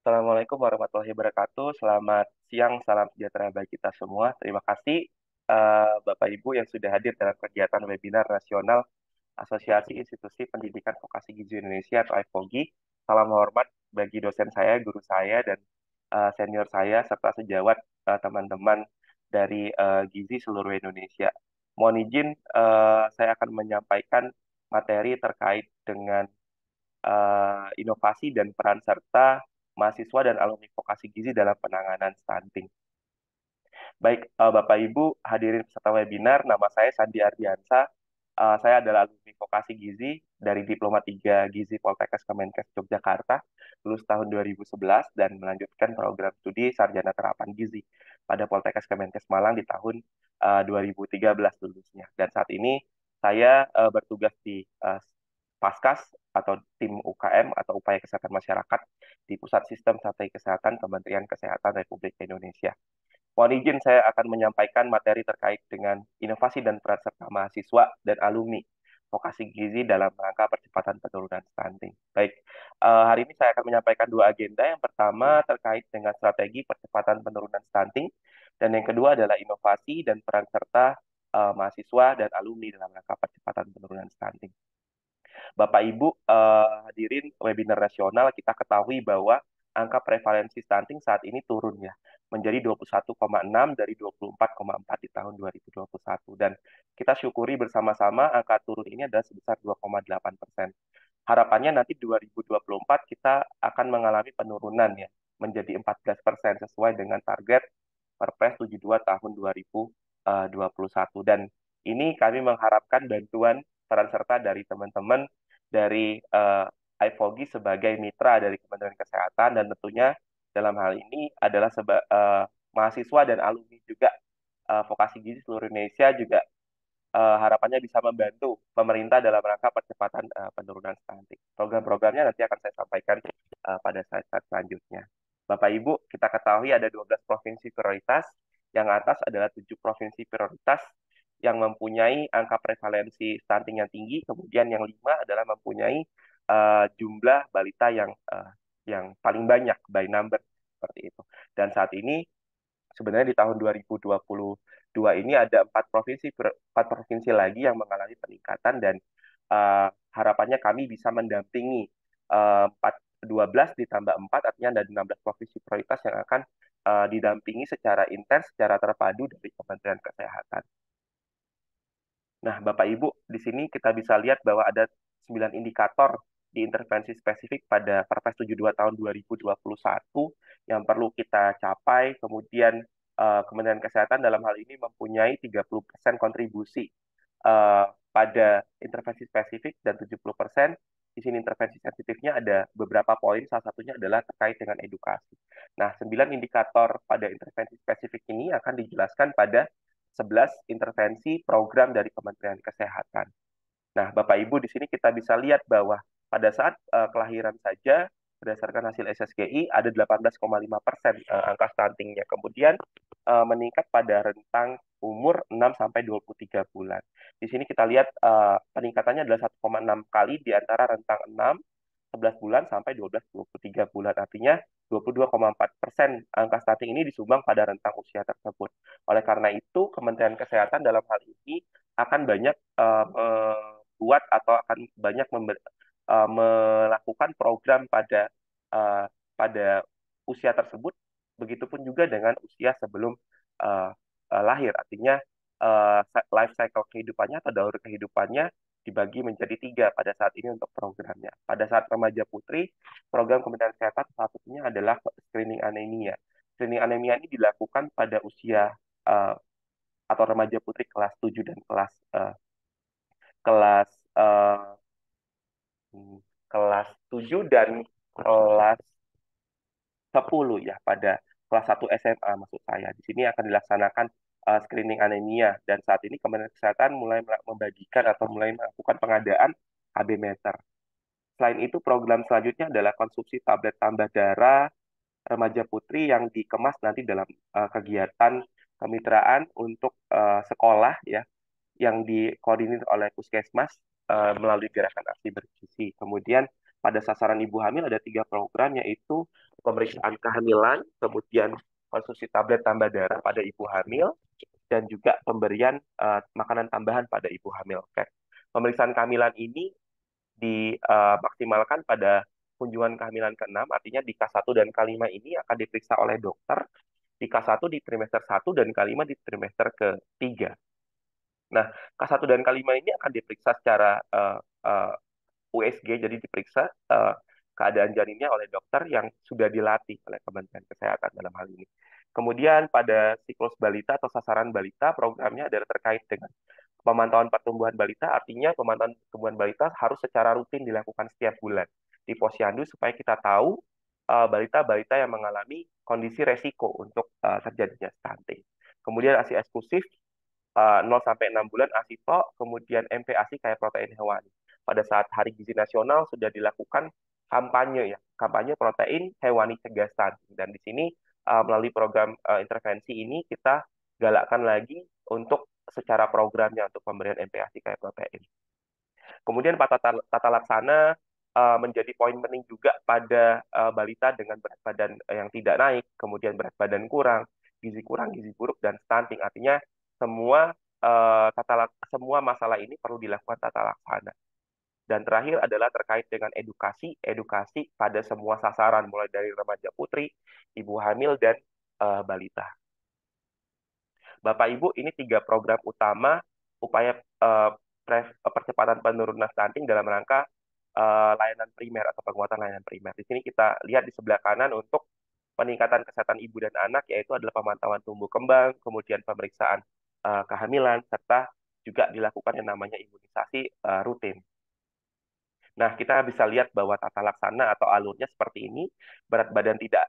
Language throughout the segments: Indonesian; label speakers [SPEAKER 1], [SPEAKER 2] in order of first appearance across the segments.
[SPEAKER 1] Assalamualaikum warahmatullahi wabarakatuh. Selamat siang, salam sejahtera bagi kita semua. Terima kasih Bapak Ibu yang sudah hadir dalam kegiatan webinar nasional Asosiasi Institusi Pendidikan Vokasi Gizi Indonesia atau AIVOGI. Salam hormat bagi dosen saya, guru saya, dan senior saya, serta sejawat teman-teman dari Gizi seluruh Indonesia. Mohon izin, saya akan menyampaikan materi terkait dengan inovasi dan peran serta mahasiswa dan alumni vokasi gizi dalam penanganan stunting. Baik, Bapak Ibu hadirin peserta webinar, nama saya Sandi Ardiansa. Saya adalah alumni vokasi gizi dari Diploma 3 Gizi Poltekkes Kemenkes Yogyakarta, lulus tahun 2011 dan melanjutkan program studi Sarjana Terapan Gizi pada Poltekkes Kemenkes Malang di tahun 2013 lulusnya. Dan saat ini saya bertugas di Paskas atau tim UKM atau Upaya Kesehatan Masyarakat di Pusat Sistem Strategi Kesehatan Kementerian Kesehatan Republik Indonesia. Mohon izin saya akan menyampaikan materi terkait dengan inovasi dan peran serta mahasiswa dan alumni vokasi gizi dalam rangka percepatan penurunan stunting. Baik, hari ini saya akan menyampaikan dua agenda. Yang pertama terkait dengan strategi percepatan penurunan stunting, dan yang kedua adalah inovasi dan peran serta mahasiswa dan alumni dalam rangka percepatan penurunan stunting. Bapak Ibu hadirin webinar nasional, kita ketahui bahwa angka prevalensi stunting saat ini turun ya, menjadi 21,6 dari 24,4 di tahun 2021. Dan kita syukuri bersama-sama angka turun ini adalah sebesar 2,8%. Harapannya nanti 2024 kita akan mengalami penurunan ya, menjadi 14% sesuai dengan target Perpres 72 tahun 2021. Dan ini kami mengharapkan bantuan peran serta dari teman-teman dari AIVOGI sebagai mitra dari Kementerian Kesehatan, dan tentunya dalam hal ini adalah mahasiswa dan alumni juga vokasi gizi seluruh Indonesia juga harapannya bisa membantu pemerintah dalam rangka percepatan penurunan stunting. Program-programnya nanti akan saya sampaikan pada saat-saat selanjutnya. Bapak Ibu, kita ketahui ada 12 provinsi prioritas, yang atas adalah 7 provinsi prioritas yang mempunyai angka prevalensi stunting yang tinggi, kemudian yang 5 adalah mempunyai jumlah balita yang paling banyak by number seperti itu. Dan saat ini sebenarnya di tahun 2022 ini ada empat provinsi lagi yang mengalami peningkatan, dan harapannya kami bisa mendampingi 12 ditambah 4, artinya ada 16 provinsi prioritas yang akan didampingi secara intens, secara terpadu dari Kementerian Kesehatan. Nah, Bapak Ibu, di sini kita bisa lihat bahwa ada 9 indikator di intervensi spesifik pada Perpres 72 tahun 2021 yang perlu kita capai. Kemudian Kementerian Kesehatan dalam hal ini mempunyai 30% kontribusi pada intervensi spesifik, dan 70% di sini intervensi sensitifnya. Ada beberapa poin, salah satunya adalah terkait dengan edukasi. Nah, 9 indikator pada intervensi spesifik ini akan dijelaskan pada 11 intervensi program dari Kementerian Kesehatan. Nah, Bapak Ibu, di sini kita bisa lihat bahwa pada saat kelahiran saja, berdasarkan hasil SSGI, ada 18,5% angka stuntingnya. Kemudian meningkat pada rentang umur 6 sampai 23 bulan. Di sini kita lihat peningkatannya adalah 1,6 kali di antara rentang 6, 11 bulan sampai 12-23 bulan. Artinya 22,4% angka stunting ini disumbang pada rentang usia tersebut. Oleh karena itu, Kementerian Kesehatan dalam hal ini akan banyak membuat atau akan banyak melakukan program pada usia tersebut, begitupun juga dengan usia sebelum uh, lahir. Artinya life cycle kehidupannya atau daur kehidupannya dibagi menjadi 3 pada saat ini untuk programnya. Pada saat remaja putri, program Kementerian Kesehatan salah satunya adalah screening anemia. Screening anemia ini dilakukan pada usia atau remaja putri kelas 7 dan kelas uh, kelas 7 dan kelas 10 ya, pada kelas 1 SMA maksud saya. Di sini akan dilaksanakan screening anemia, dan saat ini Kementerian Kesehatan mulai membagikan atau mulai melakukan pengadaan HB meter. Selain itu, program selanjutnya adalah konsumsi tablet tambah darah remaja putri yang dikemas nanti dalam kegiatan kemitraan untuk sekolah ya, yang dikoordinir oleh Puskesmas melalui gerakan aksi bergizi. Kemudian pada sasaran ibu hamil ada 3 program, yaitu pemeriksaan kehamilan, kemudian konsumsi tablet tambah darah pada ibu hamil, dan juga pemberian makanan tambahan pada ibu hamil. Oke. Pemeriksaan kehamilan ini dimaksimalkan pada kunjungan kehamilan ke-6, artinya di K1 dan K5 ini akan diperiksa oleh dokter, di K1 di trimester 1 dan K5 di trimester ke-3. Nah, K1 dan K5 ini akan diperiksa secara USG, jadi diperiksa keadaan janinnya oleh dokter yang sudah dilatih oleh Kementerian Kesehatan dalam hal ini. Kemudian pada siklus balita atau sasaran balita, programnya adalah terkait dengan pemantauan pertumbuhan balita, artinya pemantauan pertumbuhan balita harus secara rutin dilakukan setiap bulan di posyandu supaya kita tahu balita-balita yang mengalami kondisi resiko untuk terjadinya stunting. Kemudian ASI eksklusif 0 sampai 6 bulan ASITO, kemudian MPASI kayak protein hewani. Pada saat Hari Gizi Nasional sudah dilakukan kampanye, ya, kampanye protein hewani cegah stunting. Dan di sini melalui program intervensi ini kita galakkan lagi untuk secara programnya untuk pemberian MPASI kayak protein. Kemudian tata laksana menjadi poin penting juga pada balita dengan berat badan yang tidak naik, kemudian berat badan kurang, gizi buruk, dan stunting. Artinya semua semua masalah ini perlu dilakukan tata laksana. Dan terakhir adalah terkait dengan edukasi pada semua sasaran, mulai dari remaja putri, ibu hamil, dan balita. Bapak Ibu, ini 3 program utama upaya percepatan penurunan stunting dalam rangka layanan primer atau penguatan layanan primer. Di sini kita lihat di sebelah kanan untuk peningkatan kesehatan ibu dan anak, yaitu adalah pemantauan tumbuh kembang, kemudian pemeriksaan kehamilan, serta juga dilakukan yang namanya imunisasi rutin. Nah, kita bisa lihat bahwa tata laksana atau alurnya seperti ini: berat badan tidak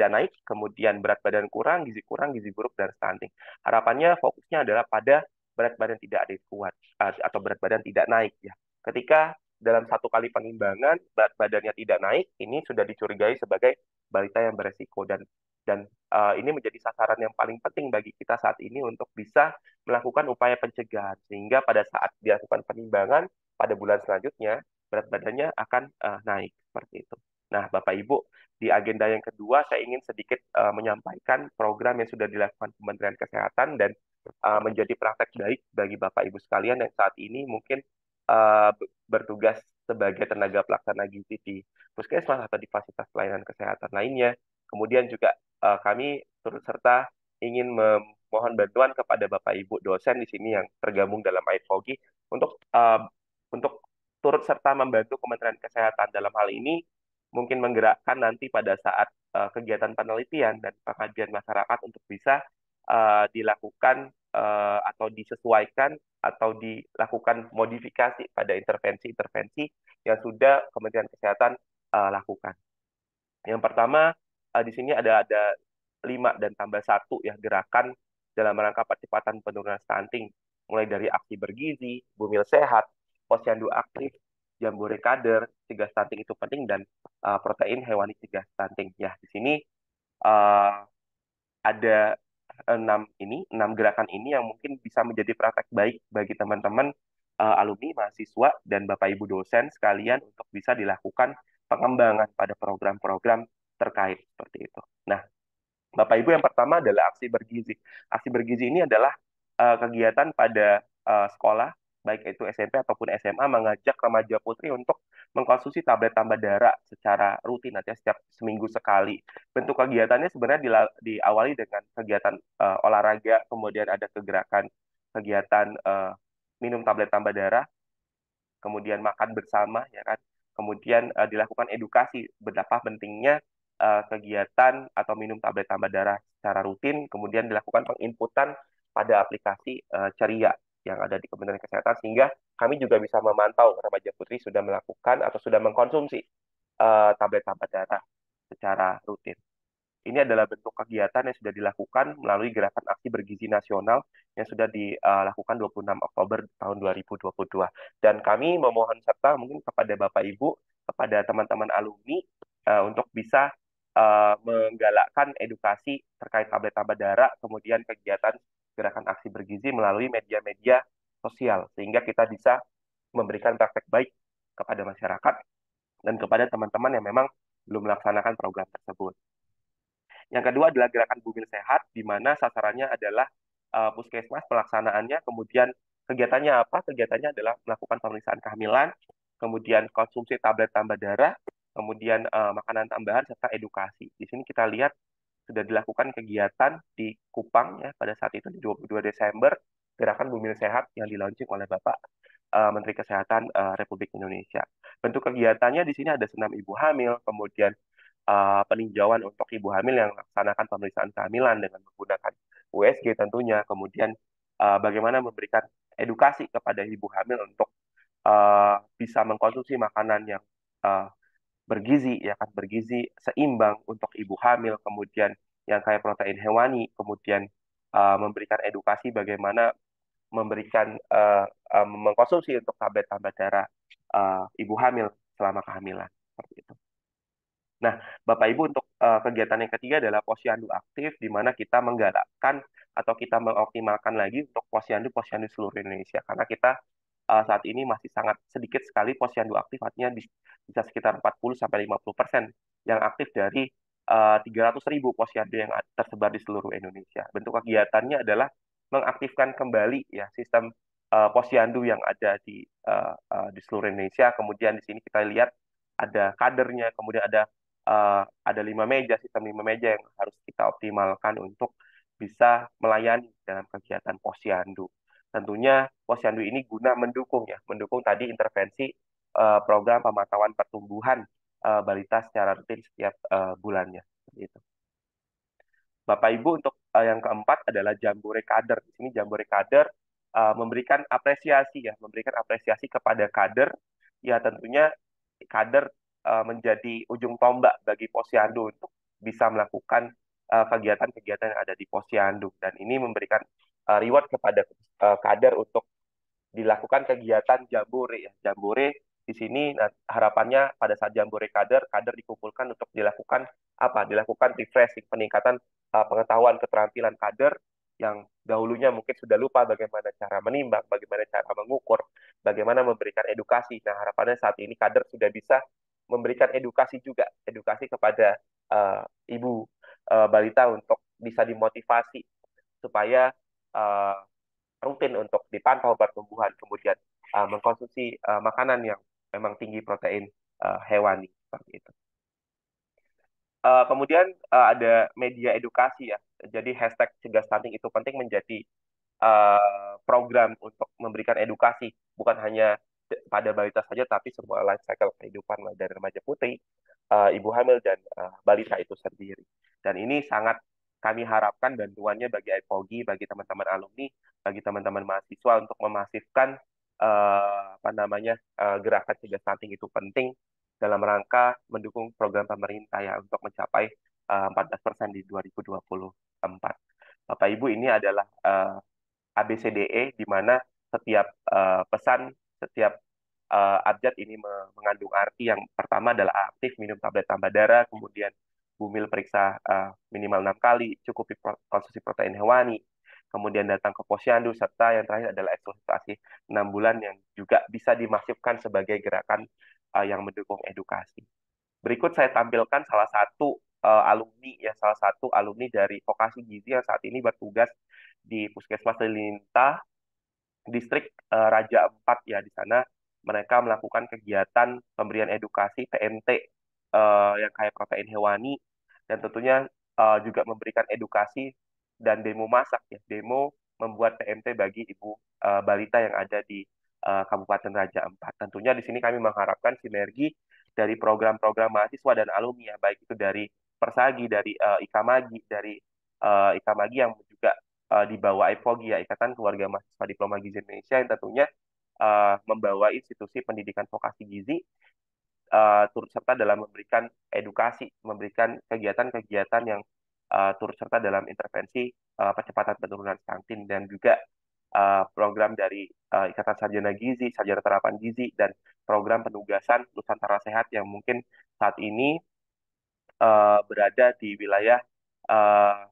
[SPEAKER 1] naik, kemudian berat badan kurang, gizi buruk, dan stunting. Harapannya fokusnya adalah pada berat badan tidak adekuat atau berat badan tidak naik, ya. Ketika dalam 1 kali penimbangan berat badannya tidak naik, ini sudah dicurigai sebagai balita yang beresiko, dan ini menjadi sasaran yang paling penting bagi kita saat ini untuk bisa melakukan upaya pencegahan, sehingga pada saat dilakukan penimbangan pada bulan selanjutnya berat badannya akan naik seperti itu. Nah, Bapak Ibu, di agenda yang kedua saya ingin sedikit menyampaikan program yang sudah dilakukan Kementerian Kesehatan dan menjadi praktek baik bagi Bapak Ibu sekalian yang saat ini mungkin bertugas sebagai tenaga pelaksana gizi di puskesmas atau di fasilitas pelayanan kesehatan lainnya. Kemudian juga kami turut serta ingin memohon bantuan kepada Bapak Ibu dosen di sini yang tergabung dalam AIFOGI untuk turut serta membantu Kementerian Kesehatan dalam hal ini, mungkin menggerakkan nanti pada saat kegiatan penelitian dan pengkajian masyarakat untuk bisa dilakukan atau disesuaikan atau dilakukan modifikasi pada intervensi-intervensi yang sudah Kementerian Kesehatan lakukan. Yang pertama, di sini ada 5 dan tambah 1, ya, gerakan dalam rangka percepatan penurunan stunting, mulai dari aksi bergizi, bumil sehat, posyandu aktif, jambore kader, cegah stunting itu penting, dan protein hewani cegah stunting. Ya, di sini uh, ada 6 gerakan ini yang mungkin bisa menjadi praktek baik bagi teman-teman alumni, mahasiswa, dan Bapak Ibu dosen sekalian untuk bisa dilakukan pengembangan pada program-program terkait seperti itu. Nah, Bapak Ibu, yang pertama adalah aksi bergizi. Aksi bergizi ini adalah kegiatan pada sekolah, baik itu SMP ataupun SMA, mengajak remaja putri untuk mengkonsumsi tablet tambah darah secara rutin, nanti setiap seminggu sekali. Bentuk kegiatannya sebenarnya diawali dengan kegiatan olahraga, kemudian ada kegiatan minum tablet tambah darah, kemudian makan bersama, ya kan. Kemudian dilakukan edukasi betapa pentingnya kegiatan atau minum tablet tambah darah secara rutin, kemudian dilakukan penginputan pada aplikasi Ceria yang ada di Kementerian Kesehatan, sehingga kami juga bisa memantau remaja putri sudah melakukan atau sudah mengkonsumsi tablet tambah darah secara rutin. Ini adalah bentuk kegiatan yang sudah dilakukan melalui Gerakan Aksi Bergizi Nasional yang sudah dilakukan 26 Oktober tahun 2022. Dan kami memohon serta mungkin kepada Bapak Ibu, kepada teman-teman alumni, untuk bisa menggalakkan edukasi terkait tablet tambah darah, kemudian kegiatan Gerakan Aksi Bergizi melalui media-media sosial, sehingga kita bisa memberikan praktek baik kepada masyarakat dan kepada teman-teman yang memang belum melaksanakan program tersebut. Yang kedua adalah gerakan Bumil Sehat, di mana sasarannya adalah puskesmas pelaksanaannya, kemudian kegiatannya apa? Kegiatannya adalah melakukan pemeriksaan kehamilan, kemudian konsumsi tablet tambah darah, kemudian makanan tambahan, serta edukasi. Di sini kita lihat sudah dilakukan kegiatan di Kupang ya pada saat itu di 22 Desember, gerakan Bumil Sehat yang dilaunching oleh Bapak Menteri Kesehatan Republik Indonesia. Bentuk kegiatannya di sini ada senam ibu hamil, kemudian peninjauan untuk ibu hamil yang melaksanakan pemeriksaan kehamilan dengan menggunakan USG tentunya, kemudian bagaimana memberikan edukasi kepada ibu hamil untuk bisa mengkonsumsi makanan yang uh, bergizi, ya kan, bergizi seimbang untuk ibu hamil, kemudian yang kaya protein hewani, kemudian memberikan edukasi bagaimana memberikan mengkonsumsi untuk tablet tambah darah ibu hamil selama kehamilan seperti itu. Nah, Bapak Ibu, untuk kegiatan yang ketiga adalah posyandu aktif, di mana kita menggalakkan atau kita mengoptimalkan lagi untuk posyandu-posyandu seluruh Indonesia. Karena kita saat ini masih sangat sedikit sekali posyandu aktif, artinya bisa sekitar 40-50% yang aktif dari 300.000 posyandu yang tersebar di seluruh Indonesia. Bentuk kegiatannya adalah mengaktifkan kembali ya sistem posyandu yang ada di seluruh Indonesia. Kemudian di sini kita lihat ada kadernya, kemudian ada 5 meja, sistem 5 meja yang harus kita optimalkan untuk bisa melayani dalam kegiatan posyandu. Tentunya posyandu ini guna mendukung ya, mendukung tadi intervensi program pemantauan pertumbuhan balita secara rutin setiap bulannya. Gitu. Bapak Ibu, untuk yang keempat adalah jambore kader. Di sini jambore kader memberikan apresiasi ya, memberikan apresiasi kepada kader. Ya tentunya kader menjadi ujung tombak bagi posyandu untuk bisa melakukan kegiatan-kegiatan yang ada di posyandu, dan ini memberikan reward kepada kader untuk dilakukan kegiatan jambore ya. Jambore di sini nah, harapannya pada saat jambore kader, kader dikumpulkan untuk dilakukan apa? Dilakukan refreshing, peningkatan pengetahuan keterampilan kader yang dahulunya mungkin sudah lupa bagaimana cara menimbang, bagaimana cara mengukur, bagaimana memberikan edukasi. Nah, harapannya saat ini kader sudah bisa memberikan edukasi juga, edukasi kepada ibu balita untuk bisa dimotivasi supaya uh, rutin untuk dipantau pertumbuhan, kemudian mengkonsumsi makanan yang memang tinggi protein hewani seperti itu. Kemudian ada media edukasi ya. Jadi hashtag cegah stunting itu penting menjadi program untuk memberikan edukasi bukan hanya pada balita saja, tapi semua life cycle kehidupan dari remaja putri, ibu hamil dan balita itu sendiri. Dan ini sangat kami harapkan bantuannya bagi IPOGI, bagi teman-teman alumni, bagi teman-teman mahasiswa untuk memasifkan apa namanya gerakan cegah stunting itu penting dalam rangka mendukung program pemerintah ya untuk mencapai 14% di 2024. Bapak Ibu, ini adalah ABCDE, di mana setiap pesan, setiap abjad ini mengandung arti. Yang pertama adalah aktif minum tablet tambah darah, kemudian bumil periksa minimal 6 kali, cukupi konsumsi protein hewani, kemudian datang ke posyandu, serta yang terakhir adalah eksploitasi 6 bulan yang juga bisa dimasifkan sebagai gerakan yang mendukung edukasi. Berikut saya tampilkan salah satu alumni ya, salah satu alumni dari vokasi gizi yang saat ini bertugas di Puskesmas Lilinta, distrik Raja Ampat ya. Di sana mereka melakukan kegiatan pemberian edukasi PMT yang kaya protein hewani, dan tentunya juga memberikan edukasi dan demo masak ya, demo membuat PMT bagi ibu balita yang ada di Kabupaten Raja Ampat. Tentunya di sini kami mengharapkan sinergi dari program-program mahasiswa dan alumni ya, baik itu dari Persagi, dari Ikamagi, dari Ikamagi yang juga di bawah IPOGI ya, Ikatan Keluarga Mahasiswa Diploma Gizi Indonesia, yang tentunya membawa institusi pendidikan vokasi gizi turut serta dalam memberikan edukasi, memberikan kegiatan-kegiatan yang turut serta dalam intervensi percepatan penurunan stunting, dan juga program dari Ikatan Sarjana Gizi, Sarjana Terapan Gizi, dan program penugasan Nusantara Sehat yang mungkin saat ini berada di wilayah uh,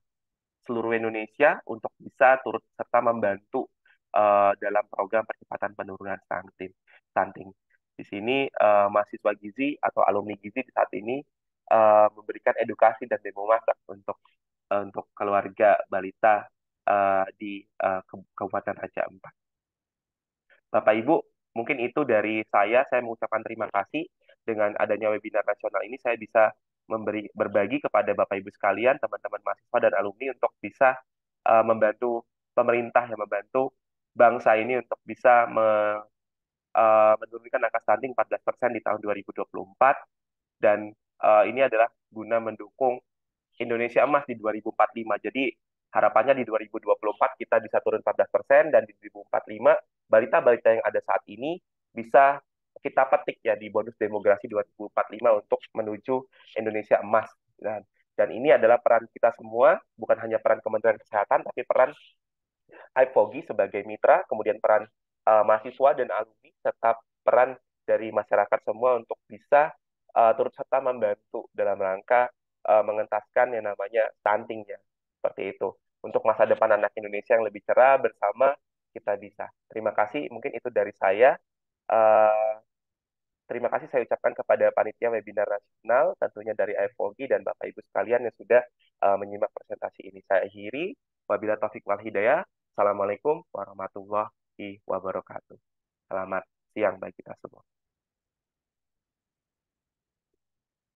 [SPEAKER 1] seluruh Indonesia untuk bisa turut serta membantu dalam program percepatan penurunan stunting. Di sini mahasiswa Gizi atau alumni Gizi di saat ini memberikan edukasi dan demo masak untuk keluarga balita di Kabupaten Raja Ampat. Bapak Ibu, mungkin itu dari saya. Saya mengucapkan terima kasih dengan adanya webinar nasional ini. Saya bisa berbagi kepada Bapak Ibu sekalian, teman-teman mahasiswa dan alumni untuk bisa membantu pemerintah yang membantu bangsa ini untuk bisa menurunkan angka stunting 14% di tahun 2024 dan ini adalah guna mendukung Indonesia emas di 2045. Jadi harapannya di 2024 kita bisa turun 14% dan di 2045 balita-balita yang ada saat ini bisa kita petik ya di bonus demografi 2045 untuk menuju Indonesia emas. Dan ini adalah peran kita semua, bukan hanya peran Kementerian Kesehatan, tapi peran HIPOGI sebagai mitra, kemudian peran mahasiswa dan alumni, serta peran dari masyarakat semua untuk bisa turut serta membantu dalam rangka mengentaskan yang namanya stuntingnya. Seperti itu. Untuk masa depan anak Indonesia yang lebih cerah bersama kita bisa. Terima kasih. Mungkin itu dari saya. Eh, Terima kasih saya ucapkan kepada panitia webinar nasional, tentunya dari IFOGI dan Bapak Ibu sekalian yang sudah menyimak presentasi ini. Saya akhiri. Wabillahi taufik wal hidayah. Assalamualaikum warahmatullahi wabarakatuh. Selamat siang bagi kita semua.